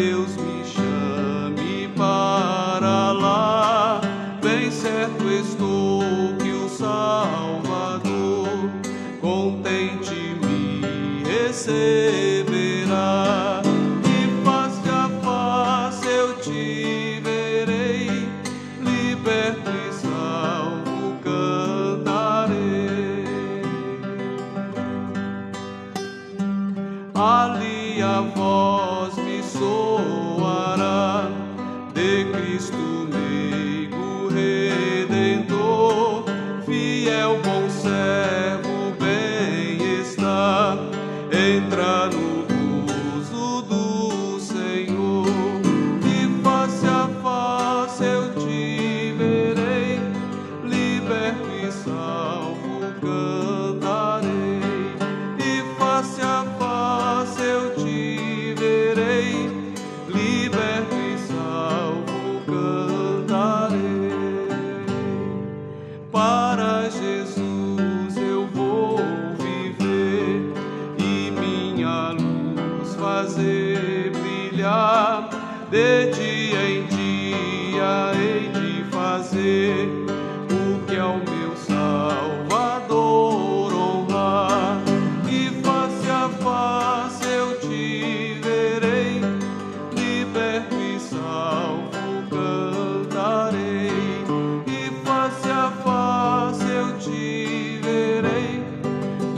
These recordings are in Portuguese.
Deus me chame para lá, bem certo estou que o Salvador contente me receberá, e face a face eu te verei, liberto e salvo cantarei. Ali a voz me soará de Cristo meigo redentor, fiel, bom servo, bem está, entra no gozo do Senhor, e face a face eu te verei, liberto e salvo cantarei, e face a face eu te verei, liberto e salvo cantarei. Para Jesus eu vou viver e minha luz fazer brilhar, de dia em dia hei de fazer o que é o meu Salvador honrar, e face a face eu te verei, liberto e salvo cantarei, e face a face eu te verei,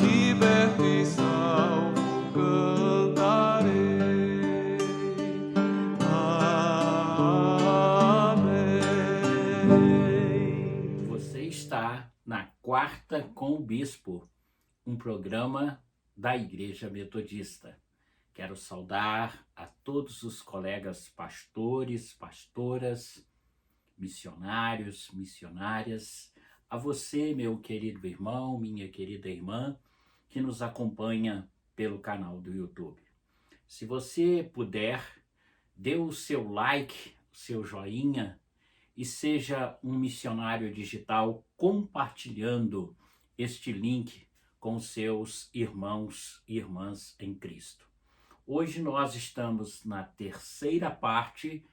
liberto e salvo cantarei. Amém. Você está na Quarta com o Bispo, um programa da Igreja Metodista. Quero saudar a todos os colegas pastores, pastoras, missionários, missionárias, a você, meu querido irmão, minha querida irmã, que nos acompanha pelo canal do YouTube. Se você puder, dê o seu like, o seu joinha, e seja um missionário digital compartilhando este link com seus irmãos e irmãs em Cristo. Hoje nós estamos na terceira parte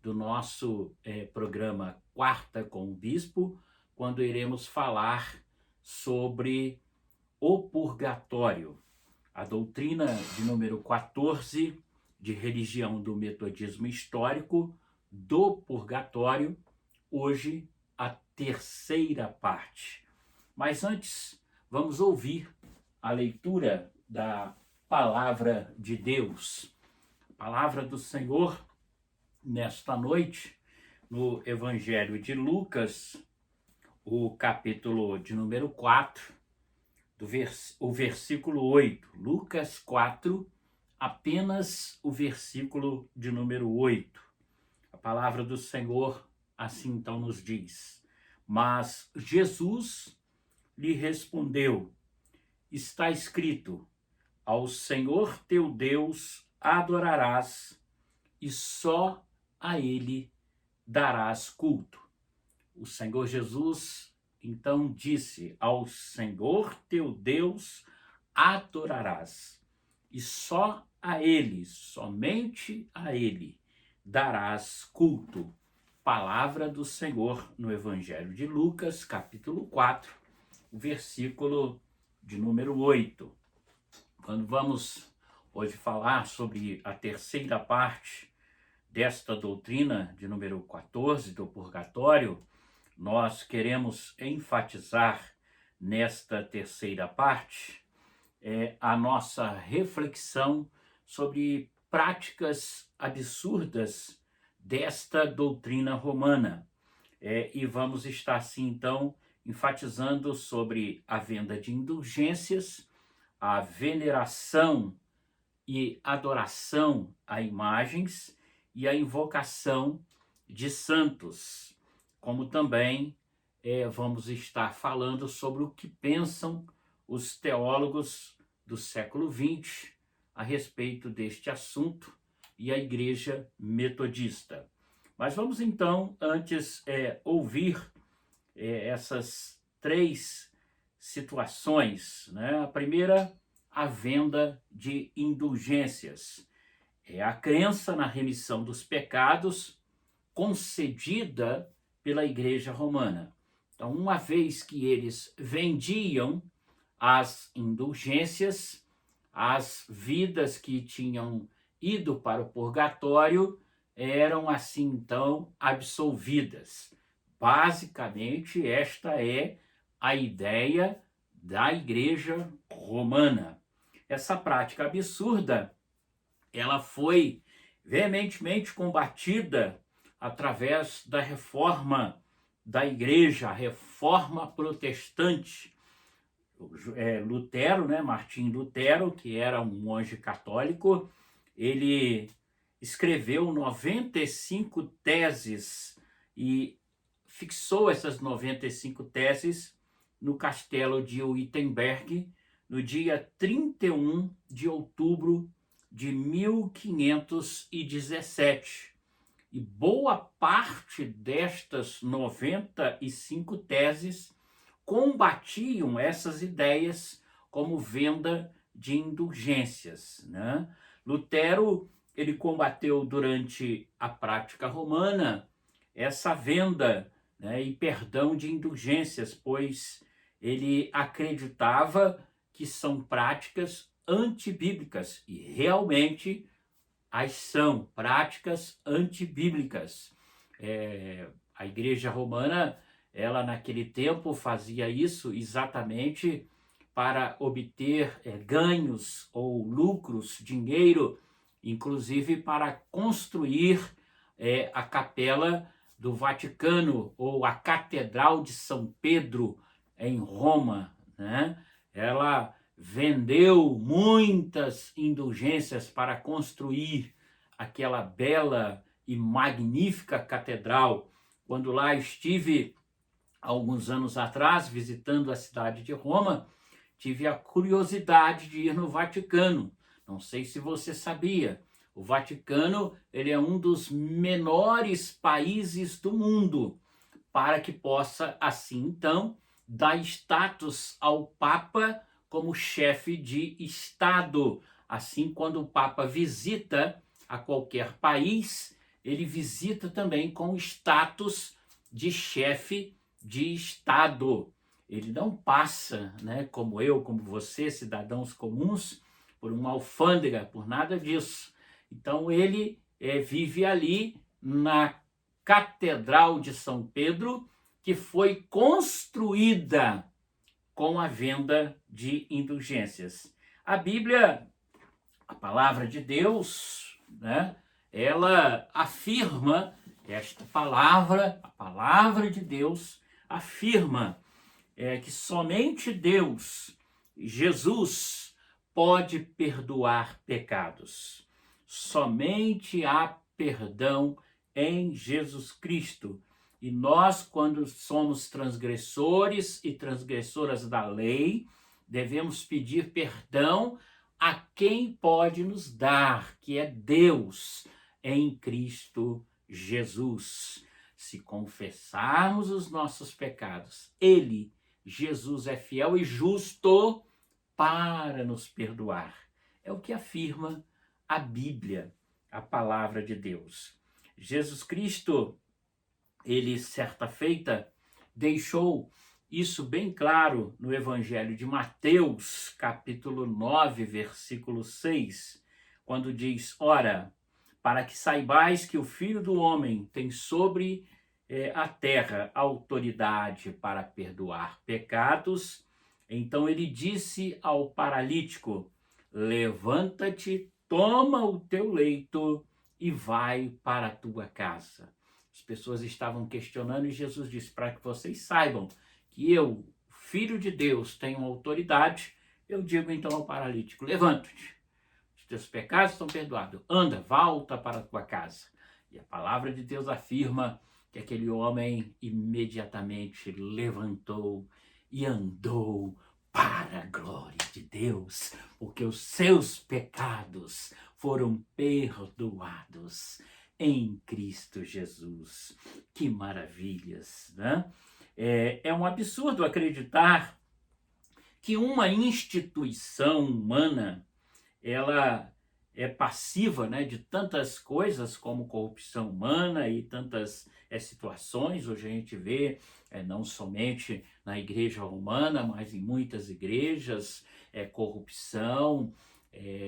do nosso programa Quarta com o Bispo, quando iremos falar sobre o purgatório, a doutrina de número 14 de religião do metodismo histórico do purgatório, hoje a terceira parte. Mas antes, vamos ouvir a leitura da Palavra de Deus, a Palavra do Senhor, nesta noite, no Evangelho de Lucas, o capítulo de número 4, o versículo 8. Lucas 4, apenas o versículo de número 8. A palavra do Senhor assim então nos diz: mas Jesus lhe respondeu: está escrito, ao Senhor teu Deus adorarás e só a ele darás culto. O Senhor Jesus então disse: ao Senhor teu Deus adorarás e só a ele, somente a ele, darás culto. Palavra do Senhor no Evangelho de Lucas, capítulo 4, o versículo de número 8. Quando vamos hoje falar sobre a terceira parte desta doutrina de número 14 do purgatório, nós queremos enfatizar nesta terceira parte a nossa reflexão sobre práticas absurdas desta doutrina romana. E vamos estar, assim, então, enfatizando sobre a venda de indulgências, a veneração e adoração a imagens e a invocação de santos, como também vamos estar falando sobre o que pensam os teólogos do século XX a respeito deste assunto e a Igreja Metodista. Mas vamos então, antes, ouvir essas três situações, né? A primeira, a venda de indulgências. É a crença na remissão dos pecados concedida pela Igreja Romana. Então, uma vez que eles vendiam as indulgências, as vidas que tinham ido para o purgatório eram assim então absolvidas. Basicamente, esta é a ideia da Igreja Romana. Essa prática absurda, ela foi veementemente combatida através da reforma da Igreja, a reforma protestante. Lutero, Martim Lutero, que era um monge católico, ele escreveu 95 teses e fixou essas 95 teses no castelo de Wittenberg no dia 31 de outubro de 1517. E boa parte destas 95 teses combatiam essas ideias como venda de indulgências, né? Lutero, ele combateu durante a prática romana essa venda, né, e perdão de indulgências, pois ele acreditava que são práticas antibíblicas, e realmente as são práticas antibíblicas. A Igreja Romana, ela naquele tempo fazia isso exatamente para obter ganhos ou lucros, dinheiro, inclusive para construir a Capela do Vaticano ou a Catedral de São Pedro em Roma, né? Ela vendeu muitas indulgências para construir aquela bela e magnífica catedral. Quando lá estive alguns anos atrás, visitando a cidade de Roma, tive a curiosidade de ir no Vaticano. Não sei se você sabia, o Vaticano ele é um dos menores países do mundo, para que possa, assim então, dar status ao Papa como chefe de Estado. Assim, quando o Papa visita a qualquer país, ele visita também com status de chefe de Estado. Ele não passa, como eu, como você, cidadãos comuns, por uma alfândega, por nada disso. Então ele vive ali na Catedral de São Pedro, que foi construída com a venda de indulgências. A Bíblia, a palavra de Deus, ela afirma, esta palavra, a palavra de Deus, afirma que somente Deus, Jesus, pode perdoar pecados. Somente há perdão em Jesus Cristo. E nós, quando somos transgressores e transgressoras da lei, devemos pedir perdão a quem pode nos dar, que é Deus em Cristo Jesus. Se confessarmos os nossos pecados, Ele, Jesus, é fiel e justo para nos perdoar. É o que afirma a Bíblia, a palavra de Deus. Jesus Cristo, ele, certa feita, deixou isso bem claro no Evangelho de Mateus, capítulo 9, versículo 6, quando diz: ora, para que saibais que o Filho do Homem tem sobre a terra autoridade para perdoar pecados, então ele disse ao paralítico: levanta-te, toma o teu leito e vai para a tua casa. As pessoas estavam questionando e Jesus disse: para que vocês saibam que eu, Filho de Deus, tenho autoridade, eu digo então ao paralítico: levanta-te, os teus pecados estão perdoados, anda, volta para a tua casa. E a palavra de Deus afirma que aquele homem imediatamente levantou e andou para a glória de Deus, porque os seus pecados foram perdoados em Cristo Jesus. Que maravilhas, né? É um absurdo acreditar que uma instituição humana ela passiva, né, de tantas coisas como corrupção humana e tantas situações. Hoje a gente vê, não somente na igreja romana, mas em muitas igrejas, corrupção,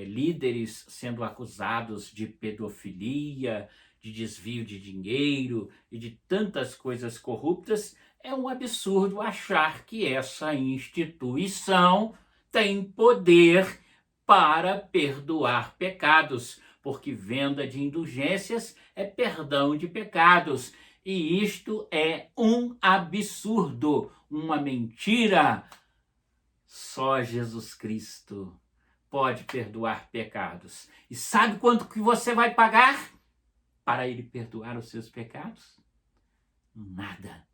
líderes sendo acusados de pedofilia, de desvio de dinheiro e de tantas coisas corruptas. É um absurdo achar que essa instituição tem poder para perdoar pecados, porque venda de indulgências é perdão de pecados. E isto é um absurdo, uma mentira. Só Jesus Cristo pode perdoar pecados. E sabe quanto que você vai pagar para ele perdoar os seus pecados? Nada.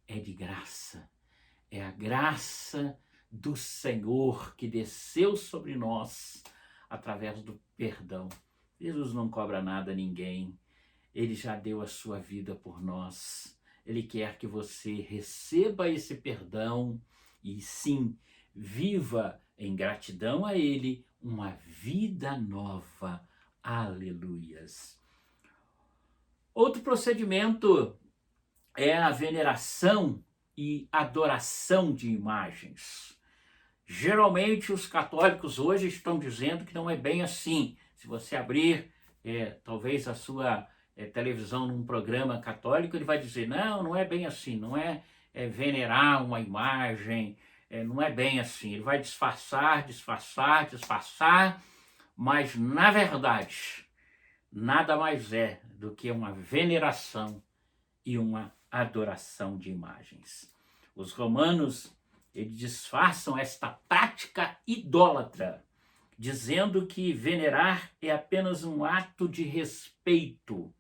É de graça. É a graça do Senhor que desceu sobre nós através do perdão. Jesus não cobra nada a ninguém. Ele já deu a sua vida por nós. Ele quer que você receba esse perdão e sim, viva em gratidão a Ele uma vida nova. Aleluias. Outro procedimento é a veneração e adoração de imagens. Geralmente os católicos hoje estão dizendo que não é bem assim. Se você abrir talvez a sua televisão num programa católico, ele vai dizer, não é bem assim, não é venerar uma imagem, não é bem assim. Ele vai disfarçar, mas na verdade, nada mais é do que uma veneração e uma adoração de imagens. Os romanos, eles disfarçam esta prática idólatra, dizendo que venerar é apenas um ato de respeito,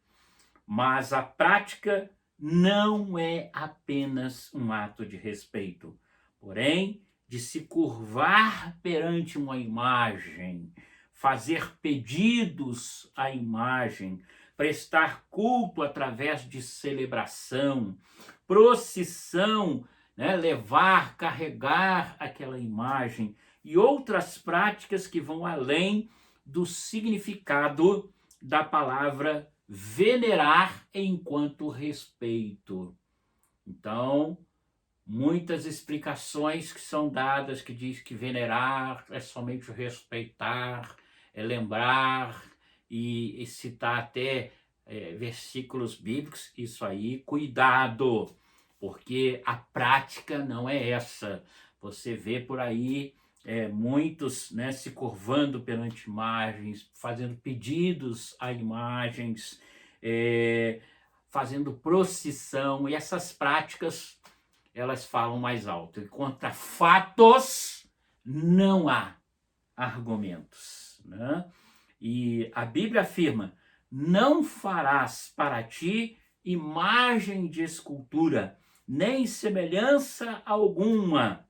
mas a prática não é apenas um ato de respeito, porém de se curvar perante uma imagem, fazer pedidos à imagem, prestar culto através de celebração, procissão, levar, carregar aquela imagem e outras práticas que vão além do significado da palavra venerar enquanto respeito. Então, muitas explicações que são dadas que diz que venerar é somente respeitar, é lembrar e citar até versículos bíblicos. Isso aí, cuidado, porque a prática não é essa. Você vê por aí muitos se curvando perante imagens, fazendo pedidos a imagens, fazendo procissão, e essas práticas, elas falam mais alto. E contra fatos não há argumentos, né? E a Bíblia afirma, não farás para ti imagem de escultura, nem semelhança alguma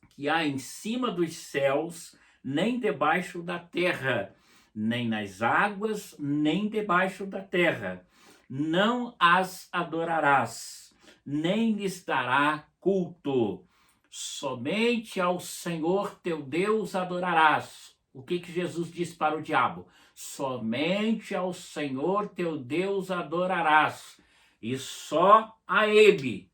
que há em cima dos céus, nem debaixo da terra, nem nas águas, nem debaixo da terra. Não as adorarás, nem lhes dará culto. Somente ao Senhor teu Deus adorarás. O que Jesus disse para o diabo? Somente ao Senhor teu Deus adorarás, e só a Ele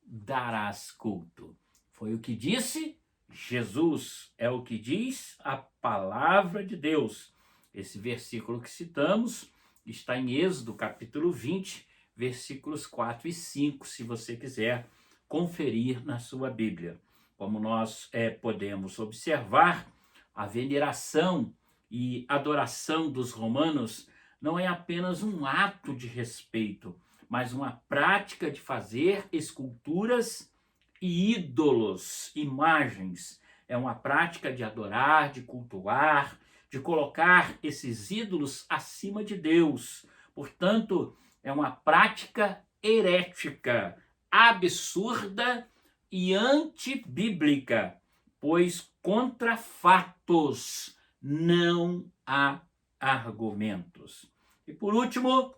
darás culto. Foi o que disse Jesus, é o que diz a palavra de Deus. Esse versículo que citamos está em Êxodo, capítulo 20, versículos 4 e 5, se você quiser conferir na sua Bíblia. Como nós podemos observar, a veneração e adoração dos romanos não é apenas um ato de respeito, mas uma prática de fazer esculturas e ídolos, imagens. É uma prática de adorar, de cultuar, de colocar esses ídolos acima de Deus. Portanto, é uma prática herética, absurda e antibíblica, pois contra fatos não há argumentos. E por último,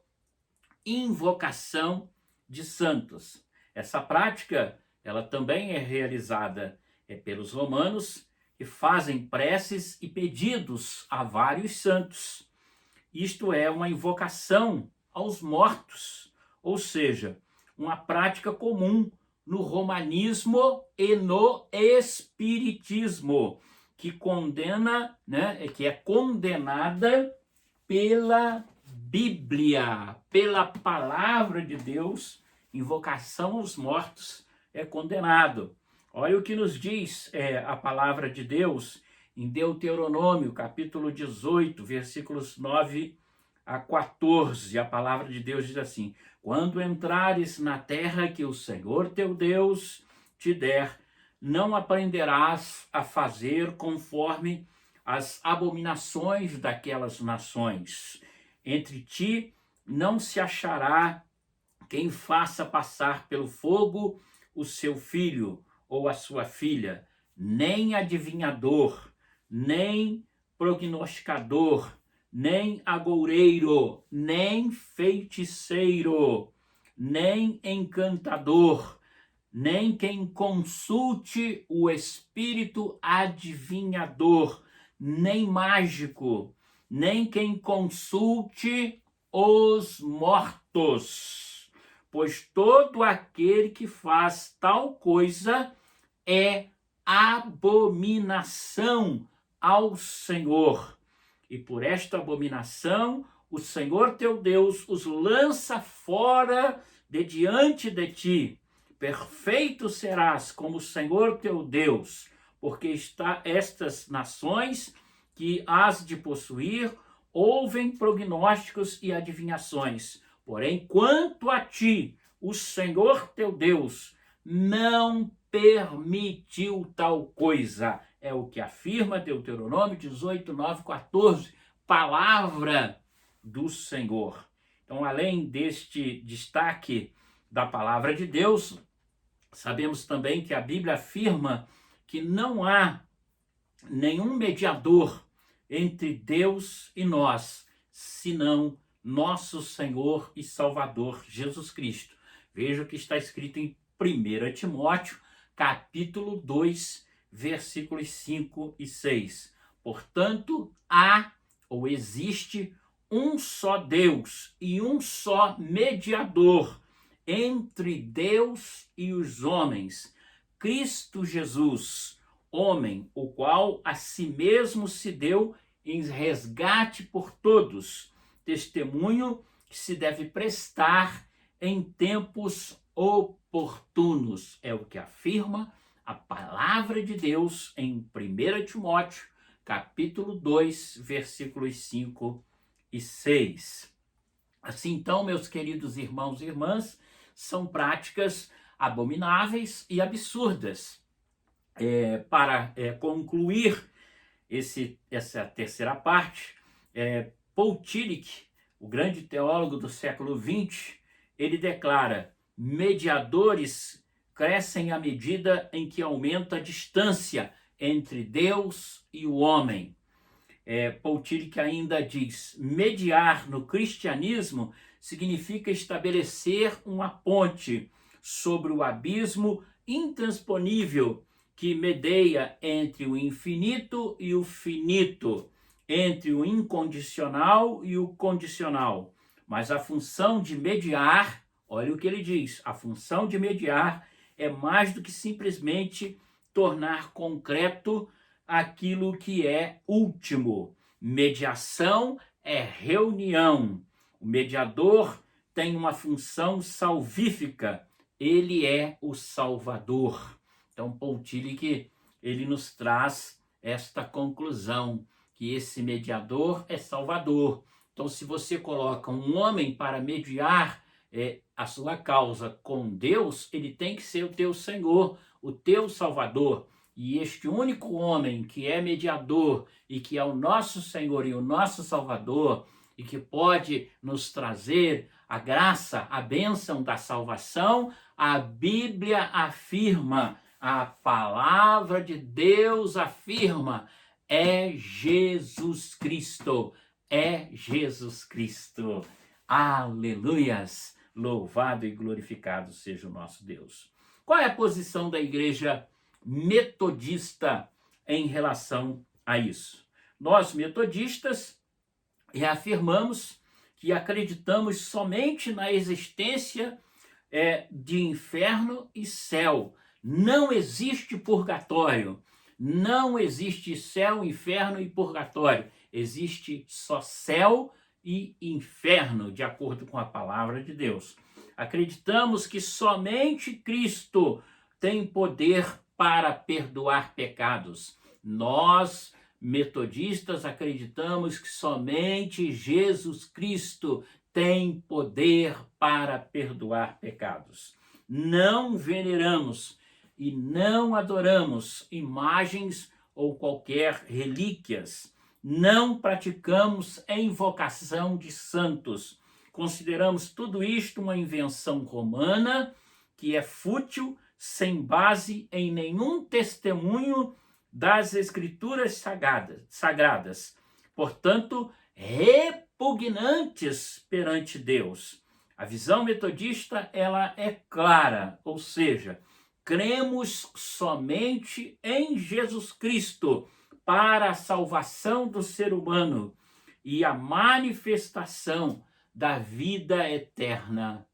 invocação de santos. Essa prática, ela também é realizada pelos romanos e fazem preces e pedidos a vários santos. Isto é uma invocação aos mortos, ou seja, uma prática comum no romanismo e no espiritismo, que condena, que é condenada pela Bíblia, pela palavra de Deus. Invocação aos mortos é condenado. Olha o que nos diz a palavra de Deus em Deuteronômio, capítulo 18, versículos 9 a 14. A palavra de Deus diz assim: quando entrares na terra que o Senhor teu Deus te der, não aprenderás a fazer conforme as abominações daquelas nações. Entre ti não se achará quem faça passar pelo fogo o seu filho ou a sua filha, nem adivinhador, nem prognosticador, nem agoureiro, nem feiticeiro, nem encantador, nem quem consulte o espírito adivinhador, nem mágico, nem quem consulte os mortos, pois todo aquele que faz tal coisa é abominação ao Senhor. E por esta abominação, o Senhor teu Deus os lança fora de diante de ti. Perfeito serás como o Senhor teu Deus, porque estas nações que has de possuir ouvem prognósticos e adivinhações. Porém, quanto a ti, o Senhor teu Deus não permitiu tal coisa. É o que afirma Deuteronômio 18, 9, 14, palavra do Senhor. Então, além deste destaque da palavra de Deus, sabemos também que a Bíblia afirma que não há nenhum mediador entre Deus e nós, senão nosso Senhor e Salvador Jesus Cristo. Veja o que está escrito em 1 Timóteo, capítulo 2, versículos 5 e 6. Portanto, há ou existe um só Deus e um só mediador entre Deus e os homens, Cristo Jesus, homem, o qual a si mesmo se deu em resgate por todos, testemunho que se deve prestar em tempos oportunos. É o que afirma a palavra de Deus em 1 Timóteo, capítulo 2, versículos 5 e 6. Assim, então, meus queridos irmãos e irmãs, são práticas abomináveis e absurdas. Para concluir essa terceira parte, Paul Tillich, o grande teólogo do século XX, ele declara: mediadores crescem à medida em que aumenta a distância entre Deus e o homem. Paul Tillich ainda diz: mediar no cristianismo significa estabelecer uma ponte sobre o abismo intransponível que medeia entre o infinito e o finito, entre o incondicional e o condicional. Mas a função de mediar, olha o que ele diz, a função de mediar é mais do que simplesmente tornar concreto aquilo que é último. Mediação é reunião. O mediador tem uma função salvífica. Ele é o Salvador. Então, Paul Tillich, ele nos traz esta conclusão, que esse mediador é Salvador. Então, se você coloca um homem para mediar a sua causa com Deus, ele tem que ser o teu Senhor, o teu Salvador. E este único homem que é mediador e que é o nosso Senhor e o nosso Salvador e que pode nos trazer a graça, a bênção da salvação, a Bíblia afirma, a palavra de Deus afirma, é Jesus Cristo, é Jesus Cristo. Aleluias! Louvado e glorificado seja o nosso Deus. Qual é a posição da igreja metodista em relação a isso. Nós, metodistas, reafirmamos que acreditamos somente na existência de inferno e céu. Não existe purgatório. Não existe céu, inferno e purgatório. Existe só céu e inferno, de acordo com a palavra de Deus. Acreditamos que somente Cristo tem poder para perdoar pecados. Nós, metodistas, acreditamos que somente Jesus Cristo tem poder para perdoar pecados. Não veneramos e não adoramos imagens ou qualquer relíquias. Não praticamos a invocação de santos. Consideramos tudo isto uma invenção romana que é fútil, sem base em nenhum testemunho das Escrituras sagradas. Portanto, repugnantes perante Deus. A visão metodista, ela é clara, ou seja, cremos somente em Jesus Cristo para a salvação do ser humano e a manifestação da vida eterna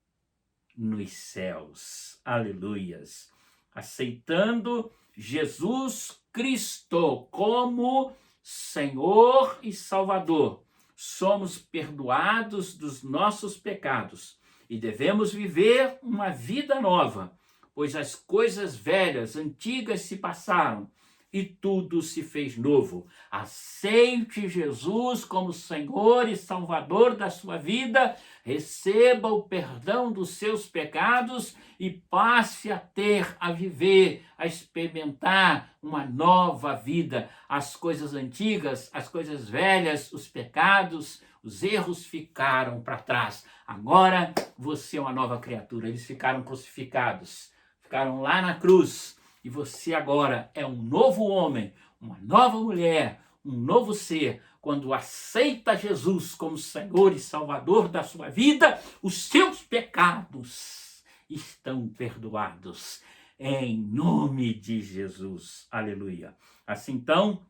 nos céus. Aleluias. Aceitando Jesus Cristo como Senhor e Salvador, somos perdoados dos nossos pecados e devemos viver uma vida nova, pois as coisas velhas, antigas se passaram e tudo se fez novo. Aceite Jesus como Senhor e Salvador da sua vida, receba o perdão dos seus pecados e passe a viver, a experimentar uma nova vida. As coisas antigas, as coisas velhas, os pecados, os erros ficaram para trás. Agora você é uma nova criatura. Eles ficaram crucificados, ficaram lá na cruz. E você agora é um novo homem, uma nova mulher, um novo ser. Quando aceita Jesus como Senhor e Salvador da sua vida, os seus pecados estão perdoados. Em nome de Jesus. Aleluia. Assim, então,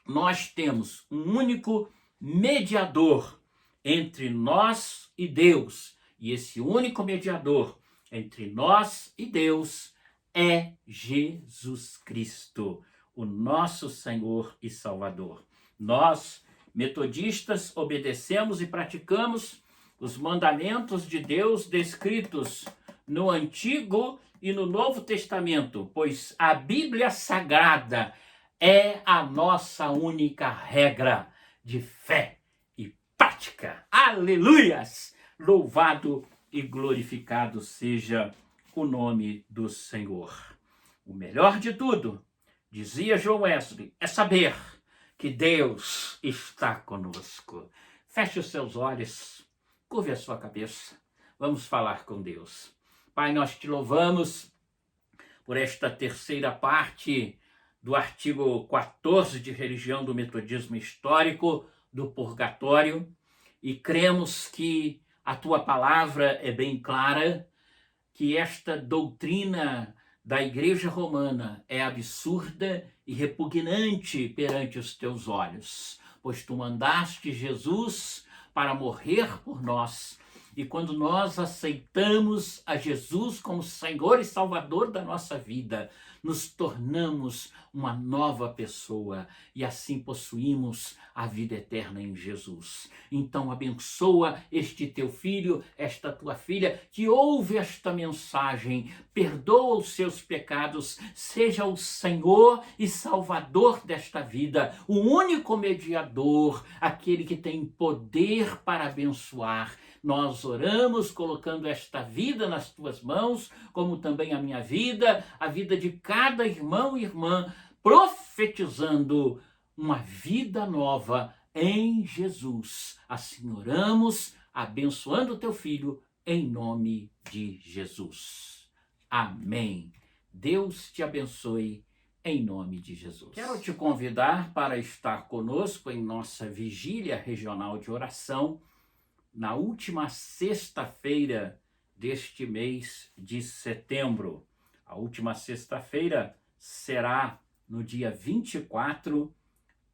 nós temos um único mediador entre nós e Deus. E esse único mediador entre nós e Deus é Jesus Cristo, o nosso Senhor e Salvador. Nós, metodistas, obedecemos e praticamos os mandamentos de Deus descritos no Antigo e no Novo Testamento, pois a Bíblia Sagrada é a nossa única regra de fé e prática. Aleluias! Louvado e glorificado seja o nome do Senhor. O melhor de tudo, dizia John Wesley, é saber que Deus está conosco. Feche os seus olhos, curve a sua cabeça. Vamos falar com Deus. Pai, nós te louvamos por esta terceira parte do artigo 14 de Religião do Metodismo Histórico do Purgatório e cremos que a tua palavra é bem clara, que esta doutrina da Igreja Romana é absurda e repugnante perante os teus olhos, pois tu mandaste Jesus para morrer por nós. E quando nós aceitamos a Jesus como Senhor e Salvador da nossa vida, nos tornamos uma nova pessoa e assim possuímos a vida eterna em Jesus. Então abençoa este teu filho, esta tua filha, que ouve esta mensagem, perdoa os seus pecados, seja o Senhor e Salvador desta vida, o único mediador, aquele que tem poder para abençoar. Nós oramos colocando esta vida nas tuas mãos, como também a minha vida, a vida de cada irmão e irmã, profetizando uma vida nova em Jesus. Assim oramos, abençoando o teu filho, em nome de Jesus. Amém. Deus te abençoe, em nome de Jesus. Quero te convidar para estar conosco em nossa vigília regional de oração, na última sexta-feira deste mês de setembro. A última sexta-feira será no dia 24,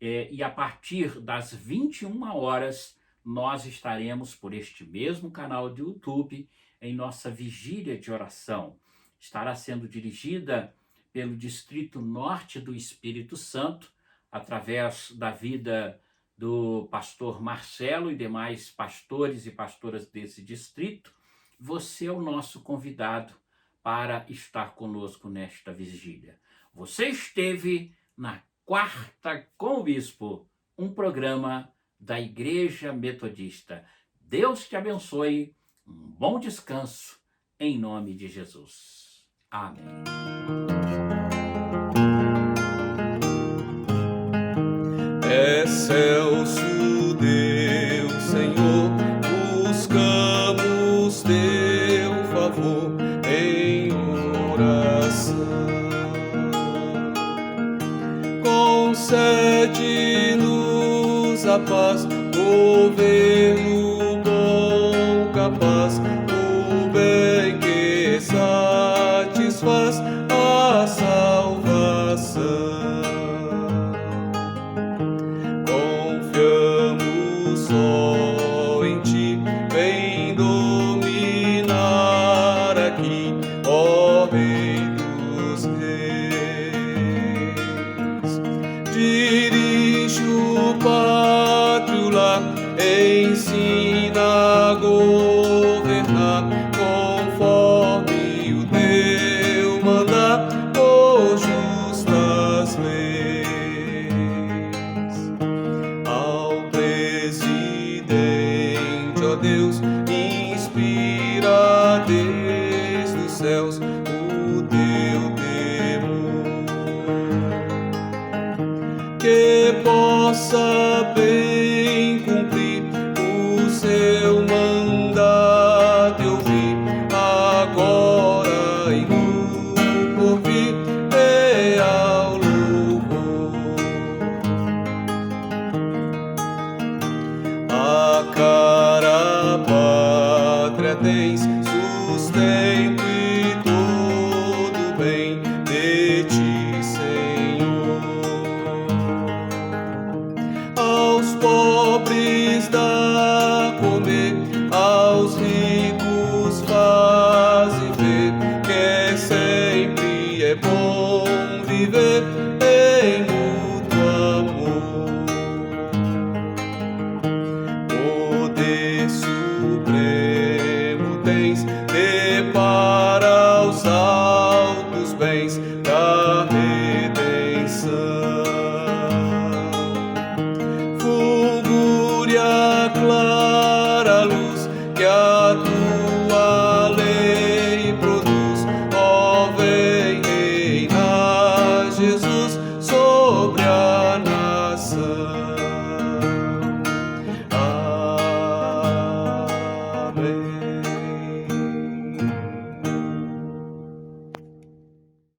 e a partir das 21 horas nós estaremos por este mesmo canal de YouTube em nossa vigília de oração. Estará sendo dirigida pelo Distrito Norte do Espírito Santo, através da vida do pastor Marcelo e demais pastores e pastoras desse distrito. Você é o nosso convidado para estar conosco nesta vigília. Você esteve na Quarta com o Bispo, um programa da Igreja Metodista. Deus te abençoe, um bom descanso, em nome de Jesus. Amém. Excelso Deus, Senhor, buscamos teu favor em oração. Concede-nos a paz, governo bom, capaz, o bem que satisfaz a salvação. Confiamos só em ti, vem dominar aqui, ó Rei dos Reis. Dirige o pátrio lar, ensina a governar conforme o teu mandar, por justas leis. Ao presidente, ó Deus, inspira desde os céus o teu temor, que possa bem cumprir o seu mandato e ouvir agora e no porvir real louvor. A cara pátria tens sustento e todo bem de ti, Senhor. Aos pobres dá comer, aos ricos faz ver, que sempre é bom viver em mútuo amor. Poder supremo tens de paz